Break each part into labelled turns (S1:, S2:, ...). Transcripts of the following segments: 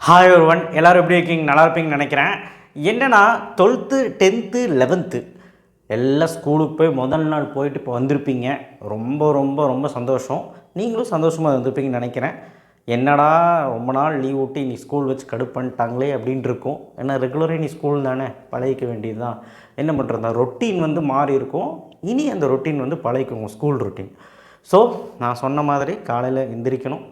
S1: Hi ஒருவன் எல்லோரும் எப்படி இருக்கீங்க? நல்லா இருப்பீங்கன்னு நினைக்கிறேன். என்னென்னா 12th 10th 11th எல்லாம் ஸ்கூலுக்கு போய் முதல் நாள் போயிட்டு இப்போ வந்திருப்பீங்க. ரொம்ப ரொம்ப ரொம்ப சந்தோஷம். நீங்களும் சந்தோஷமாக வந்திருப்பீங்கன்னு நினைக்கிறேன். என்னடா ரொம்ப நாள் லீவ் விட்டு நீ ஸ்கூல் வச்சு கடுப்பு பண்ணிட்டாங்களே அப்படின்ட்டு இருக்கும். ஏன்னா ரெகுலரே நீ ஸ்கூல் தானே, பழகிக்க வேண்டியது தான். என்ன பண்ணுறது, ரொட்டீன் வந்து மாறி இருக்கும். இனி அந்த ரொட்டீன் வந்து பழகிக்குவோம், ஸ்கூல் ரொட்டீன். ஸோ நான் சொன்ன மாதிரி காலையில் எந்திரிக்கணும்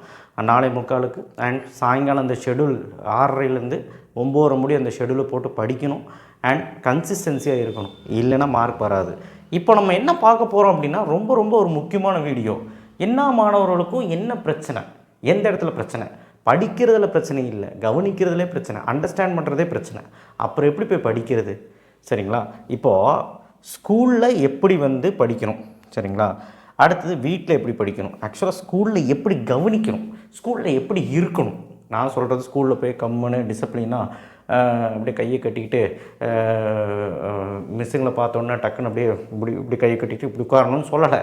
S1: 4:45 அண்ட் சாயங்காலம் அந்த ஷெடியூல் 6:30லேருந்து 9:30 முடிய அந்த ஷெடியூலை போட்டு படிக்கணும். அண்ட் கன்சிஸ்டன்சியாக இருக்கணும், இல்லைன்னா மார்க் வராது. இப்போ நம்ம என்ன பார்க்க போகிறோம் அப்படின்னா, ரொம்ப ரொம்ப ஒரு முக்கியமான வீடியோ. எல்லா மாணவர்களுக்கும் என்ன பிரச்சனை, எந்த இடத்துல பிரச்சனை, படிக்கிறதுல பிரச்சனை இல்லை, கவனிக்கிறதுலே பிரச்சனை, அண்டர்ஸ்டாண்ட் பண்ணுறதே பிரச்சனை. அப்புறம் எப்படி போய் படிக்கிறது? சரிங்களா? இப்போது ஸ்கூலில் எப்படி வந்து படிக்கணும், சரிங்களா? அடுத்தது வீட்டில் எப்படி படிக்கணும், ஆக்சுவலாக ஸ்கூலில் எப்படி கவனிக்கணும், ஸ்கூலில் எப்படி இருக்கணும். நான் சொல்கிறது ஸ்கூலில் போய் கம்முன்னு டிசிப்ளினாக அப்படியே கையை கட்டிக்கிட்டு மிஸ்ஸுங்களை பார்த்தோன்னே டக்குன்னு அப்படியே இப்படி கையை கட்டிக்கிட்டு இப்படி உட்காரணும்னு சொல்லலை.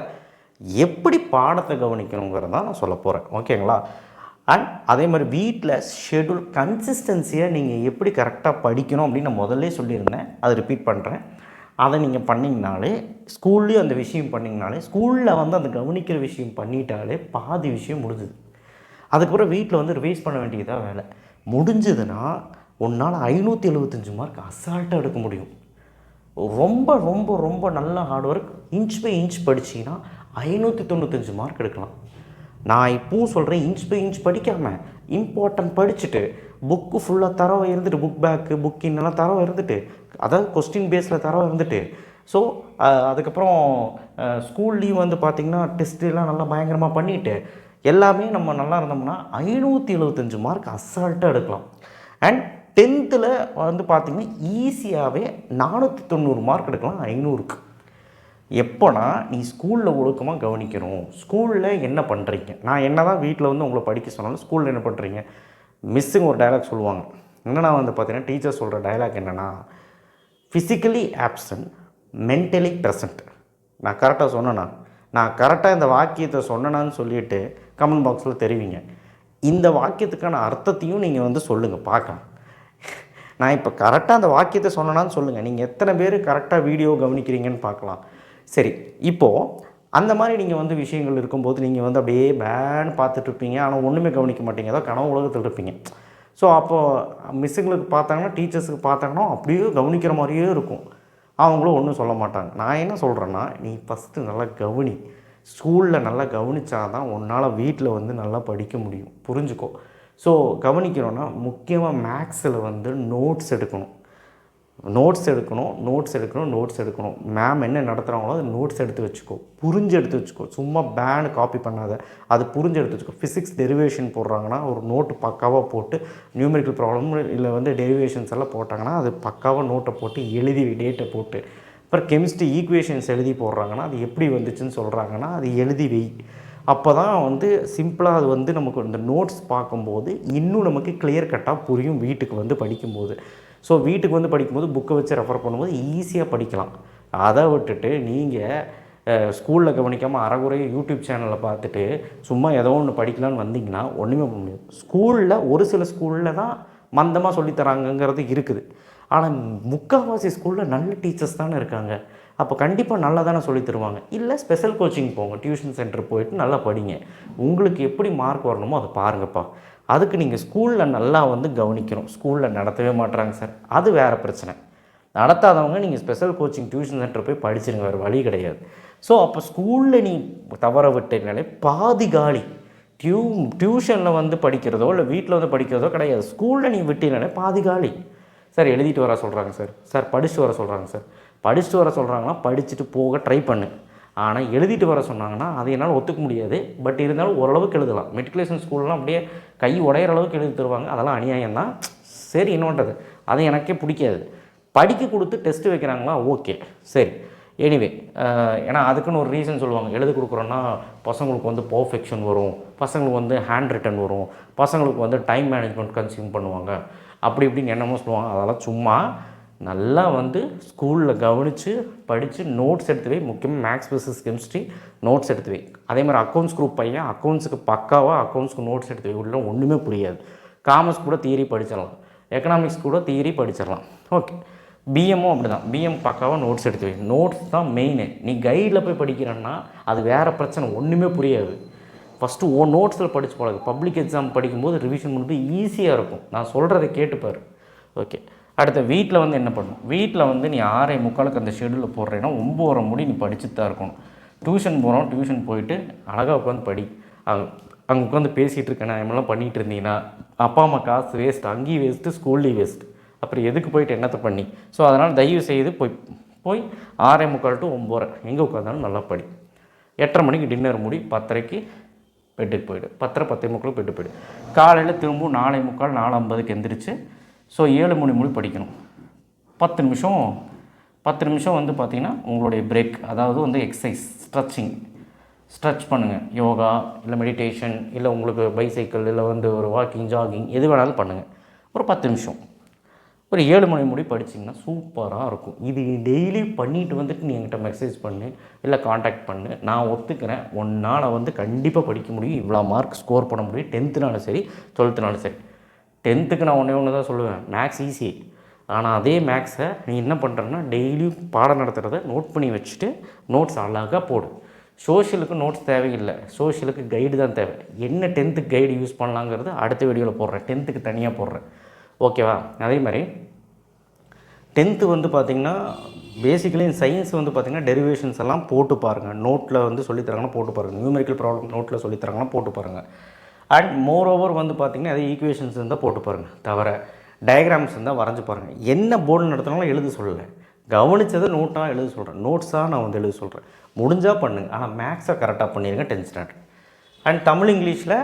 S1: எப்படி பாடத்தை கவனிக்கணுங்கிறதான் நான் சொல்ல போகிறேன். ஓகேங்களா? அண்ட் அதே மாதிரி வீட்டில் ஷெடியூல் கன்சிஸ்டன்சியாக நீங்கள் எப்படி கரெக்டாக படிக்கணும் அப்படின்னு நான் முதல்ல சொல்லியிருந்தேன். அதை ரிப்பீட் பண்ணுறேன். அதை நீங்கள் பண்ணிங்கனாலே, ஸ்கூல்லேயும் அந்த விஷயம் பண்ணிங்கனாலே, ஸ்கூலில் வந்து அந்த கவனிக்கிற விஷயம் பண்ணிட்டாலே பாதி விஷயம் முடிஞ்சுது. அதுக்கப்புறம் வீட்டில் வந்து ரிவைஸ் பண்ண வேண்டியதாக வேலை முடிஞ்சதுன்னா உன்னால் 575 மார்க் அசால்ட்டாக எடுக்க முடியும். ரொம்ப ரொம்ப ரொம்ப நல்ல hard work, inch by inch படிச்சிங்கன்னா 595 மார்க் எடுக்கலாம். நான் இப்போவும் சொல்கிறேன், இன்ச் பை இன்ச் படிக்காமல் இம்பார்ட்டன்ட் படிச்சுட்டு புக்கு ஃபுல்லாக தரவை இருந்துட்டு, புக் பேக்கு புக் இன்னெல்லாம் தரவை இருந்துட்டு, அதாவது கொஸ்டின் பேஸில் தரவை இருந்துட்டு, ஸோ அதுக்கப்புறம் ஸ்கூல்லேயும் வந்து பார்த்திங்கன்னா டெஸ்ட்டெல்லாம் நல்லா பயங்கரமாக பண்ணிவிட்டு எல்லாமே நம்ம நல்லா இருந்தோம்னா 575 மார்க் அசால்ட்டாக எடுக்கலாம். அண்ட் 10th வந்து பார்த்திங்கன்னா ஈஸியாகவே 490 மார்க் எடுக்கலாம் 500க்கு. எப்போனா நீ ஸ்கூலில் ஒழுக்கமாக கவனிக்கணும். ஸ்கூலில் என்ன பண்ணுறீங்க, நான் என்ன தான் வீட்டில் வந்து உங்களை படிக்க சொன்னாலும் ஸ்கூலில் என்ன பண்ணுறீங்க, மிஸ்ஸுங்க ஒரு டைலாக் சொல்லுவாங்க. என்னென்னா வந்து பார்த்தீங்கன்னா, டீச்சர் சொல்கிற டைலாக் என்னென்னா, ஃபிசிக்கலி ஆப்சன்ட் மென்டலி ப்ரெசன்ட். நான் கரெக்டாக சொன்னேன்னா, நான் கரெக்டாக இந்த வாக்கியத்தை சொன்னேனான்னு சொல்லிவிட்டு கமெண்ட் பாக்ஸில் தெரிவிங்க. இந்த வாக்கியத்துக்கான அர்த்தத்தையும் நீங்கள் வந்து சொல்லுங்கள், பார்க்கலாம். நான் இப்போ கரெக்டாக அந்த வாக்கியத்தை சொன்னேனான்னு சொல்லுங்கள். நீங்கள் எத்தனை பேர் கரெக்டாக வீடியோ கவனிக்கிறீங்கன்னு பார்க்கலாம். சரி, இப்போது அந்த மாதிரி நீங்கள் வந்து விஷயங்கள் இருக்கும்போது நீங்கள் வந்து அப்படியே பேன்னு பார்த்துட்ருப்பீங்க, ஆனால் ஒன்றுமே கவனிக்க மாட்டீங்க, ஏதோ கனவு உலகத்தில் இருப்பீங்க. ஸோ அப்போது மிஸ்ஸுங்களுக்கு பார்த்தாங்கன்னா, டீச்சர்ஸுக்கு பார்த்தாங்கன்னா அப்படியே கவனிக்கிற மாதிரியே இருக்கும். அவங்களும் ஒன்றும் சொல்ல மாட்டாங்க. நான் என்ன சொல்கிறேன்னா, நீ ஃபஸ்ட்டு நல்லா கவனி. ஸ்கூலில் நல்லா கவனித்தா தான் உன்னால் வீட்டில் வந்து நல்லா படிக்க முடியும். புரிஞ்சுக்கோ. ஸோ கவனிக்கணும்னா முக்கியமாக மேக்ஸில் வந்து நோட்ஸ் எடுக்கணும். மேம் என்ன நடத்துகிறாங்களோ அது நோட்ஸ் எடுத்து வச்சுக்கோ, புரிஞ்சு எடுத்து வச்சுக்கோ. சும்மா பேனு காப்பி பண்ணாத, அது புரிஞ்சு எடுத்து வச்சுக்கோ. ஃபிசிக்ஸ் டெரிவேஷன் போடுறாங்கன்னா ஒரு நோட்டு பக்காவாக போட்டு, நியூமெரிக்கல் ப்ராப்ளம் இல்லை வந்து டெரிவேஷன்ஸ் எல்லாம் போட்டாங்கன்னா அது பக்காவாக நோட்டை போட்டு எழுதி டேட்டை போட்டு, அப்புறம் கெமிஸ்ட்ரி ஈக்குவேஷன்ஸ் எழுதி போடுறாங்கன்னா அது எப்படி வந்துச்சுன்னு சொல்கிறாங்கன்னா அது எழுதி வை. அப்போ தான் வந்து சிம்பிளாக அது வந்து நமக்கு இந்த நோட்ஸ் பார்க்கும்போது இன்னும் நமக்கு கிளியர் கட்டாக புரியும் வீட்டுக்கு வந்து படிக்கும்போது. ஸோ வீட்டுக்கு வந்து படிக்கும்போது புக்கை வச்சு ரெஃபர் பண்ணும்போது ஈஸியாக படிக்கலாம். அதை விட்டுட்டு நீங்கள் ஸ்கூலில் கவனிக்காமல் அரைகுறை யூடியூப் சேனலில் பார்த்துட்டு சும்மா ஏதோ ஒன்று படிக்கலான்னு வந்தீங்கன்னா ஒன்றுமே பண்ண முடியாது. ஸ்கூலில் ஒரு சில ஸ்கூலில் தான் மந்தமாக சொல்லித்தராங்கங்கிறது இருக்குது. ஆனால் முக்கால்வாசி ஸ்கூலில் நல்ல டீச்சர்ஸ் தானே இருக்காங்க. அப்போ கண்டிப்பாக நல்லா தானே சொல்லி தருவாங்க. இல்லை ஸ்பெஷல் கோச்சிங் போங்க, டியூஷன் சென்டர் போயிட்டு நல்லா படிங்க. உங்களுக்கு எப்படி மார்க் வரணுமோ அதை பாருங்கப்பா. அதுக்கு நீங்கள் ஸ்கூலில் நல்லா வந்து கவனிக்கணும். ஸ்கூலில் நடத்தவே மாட்டுறாங்க சார், அது வேறு பிரச்சனை. நடத்தாதவங்க நீங்கள் ஸ்பெஷல் கோச்சிங் டியூஷன் சென்டர் போய் படிச்சிருங்க, வேறு வழி கிடையாது. ஸோ அப்போ ஸ்கூலில் நீ தவற விட்டனாலே பாதி காலி. டியூஷனில் வந்து படிக்கிறதோ இல்லை வீட்டில் வந்து படிக்கிறதோ கிடையாது. ஸ்கூலில் நீ விட்டினாலே பாதி காலி. சார் எழுதிட்டு வர சொல்கிறாங்க சார் படிச்சுட்டு வர சொல்கிறாங்க சார். படிச்சுட்டு வர சொல்கிறாங்கன்னா படிச்சுட்டு போக ட்ரை பண்ணு. ஆனால் எழுதிட்டு வர சொன்னாங்கன்னா அதை என்னால் ஒத்துக்க முடியாது. பட் இருந்தாலும் ஓரளவுக்கு எழுதலாம். மெட்ரிகுலேஷன் ஸ்கூல்லாம் அப்படியே கை உடையிற அளவுக்கு எழுதி தருவாங்க, அதெல்லாம் அநியாயம் தான். சரி, என்னன்றது அது எனக்கே பிடிக்காது. படிக்க கொடுத்து டெஸ்ட்டு வைக்கிறாங்களா, ஓகே சரி, எனிவே. ஏன்னா அதுக்குன்னு ஒரு ரீசன் சொல்லுவாங்க. எழுதி கொடுக்குறோன்னா பசங்களுக்கு வந்து பர்ஃபெக்ஷன் வரும், பசங்களுக்கு வந்து ஹேண்ட் ரிட்டன் வரும், பசங்களுக்கு வந்து டைம் மேனேஜ்மெண்ட் கன்சியூம் பண்ணுவாங்க, அப்படி இப்படின்னு என்னமோ சொல்லுவாங்க. அதெல்லாம் சும்மா. நல்லா வந்து ஸ்கூலில் கவனித்து படித்து நோட்ஸ் எடுத்து வை. முக்கியமாக மேக்ஸ் ஃபிசிக்ஸ் கெமிஸ்ட்ரி நோட்ஸ் எடுத்து வை. அதே மாதிரி அக்கௌண்ட்ஸ் குரூப் பையன் அக்கௌண்ட்ஸுக்கு பக்காவாக அக்கௌண்ட்ஸ்க்கு நோட்ஸ் எடுத்து வை. உள்ள ஒன்றுமே புரியாது. காமர்ஸ் கூட தியரி படிச்சிடலாம், எக்கனாமிக்ஸ் கூட தியரி படிச்சிடலாம். ஓகே, பிஎம்மும் அப்படி தான். பிஎம் பக்காவாக நோட்ஸ் எடுத்து வை. நோட்ஸ் தான் மெயினு. நீ கைடில் போய் படிக்கிறன்னா அது வேறு பிரச்சனை, ஒன்றுமே புரியாது. ஃபஸ்ட்டு நோட்ஸில் படித்து பழகு. பப்ளிக் எக்ஸாம் படிக்கும்போது ரிவிஷன் பண்ணுறது ஈஸியாக இருக்கும். நான் சொல்கிறத கேட்டுப்பார். ஓகே, அடுத்த வீட்டில் வந்து என்ன பண்ணணும்? வீட்டில் வந்து நீ 6:45க்கு அந்த ஷெடியூலில் போடுறேன்னா 9:30 முடி நீ படிச்சுட்டு தான் இருக்கணும். டியூஷன் போகிறோம், டியூஷன் போயிட்டு அழகாக உட்காந்து படி. அங்கே உட்காந்து பேசிகிட்டு இருக்கேன் நான் எல்லாம் பண்ணிகிட்டு இருந்தீங்கன்னா அப்பா அம்மா காசு வேஸ்ட், அங்கேயும் வேஸ்ட்டு, ஸ்கூல்லேயும் வேஸ்ட்டு. அப்புறம் எதுக்கு போயிட்டு என்னத்தை பண்ணி? ஸோ அதனால் தயவு செய்து போய் 6:45 to 9 எங்கே உட்காந்தாலும் நல்லா படி. 8:30 மணிக்கு டின்னர் முடி, 10:30க்கு பெட்டுக்கு போய்டு, 10:30 10:45 பெட்டு போய்டு. காலையில் திரும்பவும் 4:45 4:50க்கு எந்திரிச்சு ஸோ 7 மணி படிக்கணும். 10 நிமிஷம் வந்து பார்த்திங்கன்னா உங்களுடைய பிரேக், அதாவது வந்து எக்ஸசைஸ், ஸ்ட்ரெச் பண்ணுங்கள். யோகா இல்லை மெடிடேஷன் இல்லை உங்களுக்கு பைசைக்கிள் இல்லை வந்து ஒரு வாக்கிங் ஜாகிங் எது வேணாலும் பண்ணுங்கள். ஒரு 10 நிமிஷம் ஒரு 7 மணி படிச்சிங்கன்னா சூப்பராக இருக்கும். இது டெய்லி பண்ணிவிட்டு வந்துட்டு நீ என்கிட்ட மெசேஜ் பண்ணு இல்லை காண்டாக்ட் பண்ணு. நான் ஒத்துக்கிறேன், ஒன்றால் வந்து கண்டிப்பாக படிக்க முடியும், இவ்வளோ மார்க் ஸ்கோர் பண்ண முடியும். 10th சரி 12th சரி. 10th நான் ஒன்று தான் சொல்லுவேன், மேக்ஸ் ஈஸி. ஆனால் அதே மேக்ஸை நீ என்ன பண்ணுறன்னா டெய்லியும் பாடம் நடத்துகிறத நோட் பண்ணி வச்சுட்டு நோட்ஸ் அழகாக போடு. சோஷியலுக்கு நோட்ஸ் தேவையில்லை, சோஷியலுக்கு கைடு தான் தேவை. என்ன 10th கைடு யூஸ் பண்ணலாங்கிறது அடுத்த வீடியோவில் போடுறேன், 10th தனியாக போடுறேன். ஓகேவா? அதே மாதிரி 10th வந்து பார்த்திங்கன்னா பேசிக்கலி சயின்ஸ் வந்து பார்த்திங்கன்னா டெரிவேஷன்ஸ் எல்லாம் போட்டு பாருங்கள். நோட்டில் வந்து சொல்லித்தராங்கன்னா போட்டு பாருங்கள். நியூமெரிக்கல் ப்ராப்ளம் நோட்டில் சொல்லித்தராங்கன்னா போட்டு பாருங்கள். அண்ட் மோர் ஓவர் வந்து பார்த்திங்கன்னா அதே ஈக்குவேஷன்ஸ் இருந்தால் போட்டு பாருங்கள். தவிர டயக்ராம்ஸ் இருந்தால் வரைஞ்சி பாருங்கள். என்ன போர்டு நடத்தினாலும் எழுத சொல்லலை, கவனித்ததை நோட்டாக எழுத சொல்கிறேன், நோட்ஸாக நான் வந்து எழுத சொல்கிறேன். முடிஞ்சால் பண்ணுங்கள், ஆனால் மேக்ஸை கரெக்டாக பண்ணிடுங்க 10th ஸ்டாண்டர்ட். அண்ட் தமிழ் இங்கிலீஷில்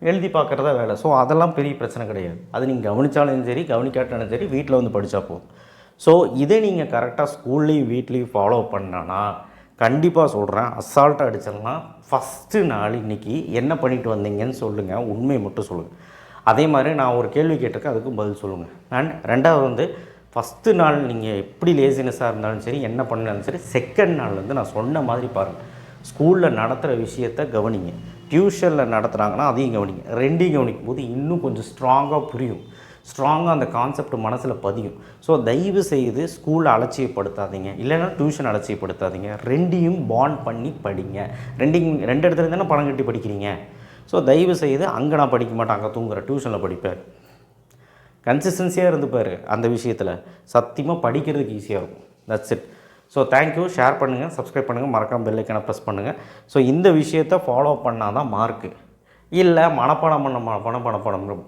S1: எழுதி பார்க்குறதா வேலை. ஸோ அதெல்லாம் பெரிய பிரச்சனை கிடையாது. அது நீங்கள் கவனித்தாலும் சரி கவனிக்காட்டாலும் சரி வீட்டில் வந்து படித்தா போதும். ஸோ இதை நீங்கள் கரெக்டாக ஸ்கூல்லேயும் வீட்லேயும் ஃபாலோ பண்ணனா கண்டிப்பாக சொல்கிறேன், அசால்ட்டாக அடிச்சிடலாம். ஃபஸ்ட்டு நாள் இன்றைக்கி என்ன பண்ணிட்டு வந்தீங்கன்னு சொல்லுங்கள், உண்மையை மட்டும் சொல்லுங்கள். அதே மாதிரி நான் ஒரு கேள்வி கேட்டிருக்கேன், அதுக்கும் பதில் சொல்லுங்கள். அண்ட் ரெண்டாவது வந்து ஃபஸ்ட்டு நாள் நீங்கள் எப்படி லேசினஸாக இருந்தாலும் சரி என்ன பண்ணாலும் சரி, செகண்ட் நாள் வந்து நான் சொன்ன மாதிரி பாருங்கள். ஸ்கூலில் நடத்துகிற விஷயத்தை கவனிங்க, டியூஷனில் நடத்துகிறாங்கன்னா அதையும் கவனிங்க. ரெண்டையும் கவனிக்கும் போது இன்னும் கொஞ்சம் ஸ்ட்ராங்காக புரியும், ஸ்ட்ராங்காக அந்த கான்செப்ட் மனசில் பதியும். ஸோ தயவு செய்து ஸ்கூலில் அலட்சியப்படுத்தாதீங்க, இல்லைன்னா டியூஷன் அலட்சியப்படுத்தாதீங்க. ரெண்டையும் பாண்ட் பண்ணி படிங்க. ரெண்டு இடத்துல தானே பணம் கட்டி படிக்கிறீங்க. ஸோ தயவு செய்து அங்கே நான் படிக்க மாட்டேன், அங்கே தூங்குறேன், டியூஷனில் படிப்பேன். கன்சிஸ்டன்சியாக இருந்துப்பார் அந்த விஷயத்தில், சத்தியமாக படிக்கிறதுக்கு ஈஸியாக இருக்கும். That's it. So thank you. Share பண்ணுங்கள், சப்ஸ்கிரைப் பண்ணுங்கள், மறக்காம பெல் ஐக்கானை ப்ரெஸ் பண்ணுங்கள். ஸோ இந்த விஷயத்தை ஃபாலோ பண்ணால் தான் மார்க்கு. இல்லை மனப்பாடம்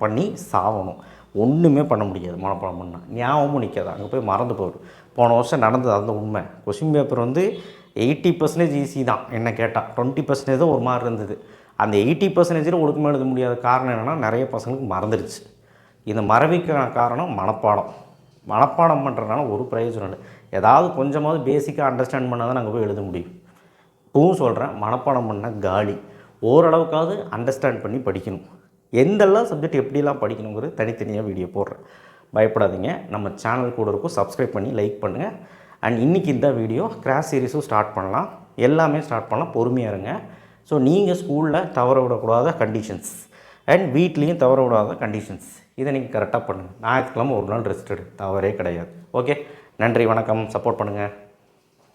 S1: பண்ணி சாகணும். ஒன்றுமே பண்ண முடியாது. மனப்பாடம் பண்ணால் ஞாபகமும் நிற்காது, அங்கே போய் மறந்து போயிடும். போன வருஷம் நடந்தது அந்த உண்மை. கொஷின் பேப்பர் வந்து 80% ஈஸி தான் என்ன கேட்டால், 20% தான் ஒரு மாதிரி இருந்தது. அந்த 80% ஒழுக்கமாக எழுத முடியாத காரணம் என்னென்னா நிறைய பசங்களுக்கு மறந்துடுச்சு. இந்த மறவிக்கான காரணம் மனப்பாடம் பண்ணுறதுனால ஒரு பிரயோஜனம் இல்லை. ஏதாவது கொஞ்சமாவது பேசிக்காக அண்டர்ஸ்டாண்ட் பண்ணால் தான் நாங்கள் போய் எழுத முடியும். இப்பவும் சொல்கிறேன், மனப்பாடம் பண்ணால் காலி. ஓரளவுக்காவது அண்டர்ஸ்டாண்ட் பண்ணி படிக்கணும். எந்தெல்லாம் சப்ஜெக்ட் எப்படிலாம் படிக்கணுங்கிறது தனித்தனியாக வீடியோ போடுறேன், பயப்படாதீங்க. நம்ம சேனல் கூட இருக்கும், சப்ஸ்கிரைப் பண்ணி லைக் பண்ணுங்கள். அண்ட் இன்றைக்கி இந்த வீடியோ கிராஸ் சீரிஸும் ஸ்டார்ட் பண்ணலாம், எல்லாமே ஸ்டார்ட் பண்ணலாம், பொறுமையாக இருங்க. ஸோ நீங்கள் ஸ்கூலில் தவற விடக்கூடாத கண்டிஷன்ஸ் அண்ட் வீட்லேயும் தவற விடாத கண்டிஷன்ஸ், இதை நீங்கள் கரெக்டாக பண்ணுங்கள். ஞாயிற்றுக்கிழமை ஒரு நாள் ரெஸ்ட் எடு, தவறே கிடையாது. ஓகே, நன்றி, வணக்கம். சப்போர்ட் பண்ணுங்கள்.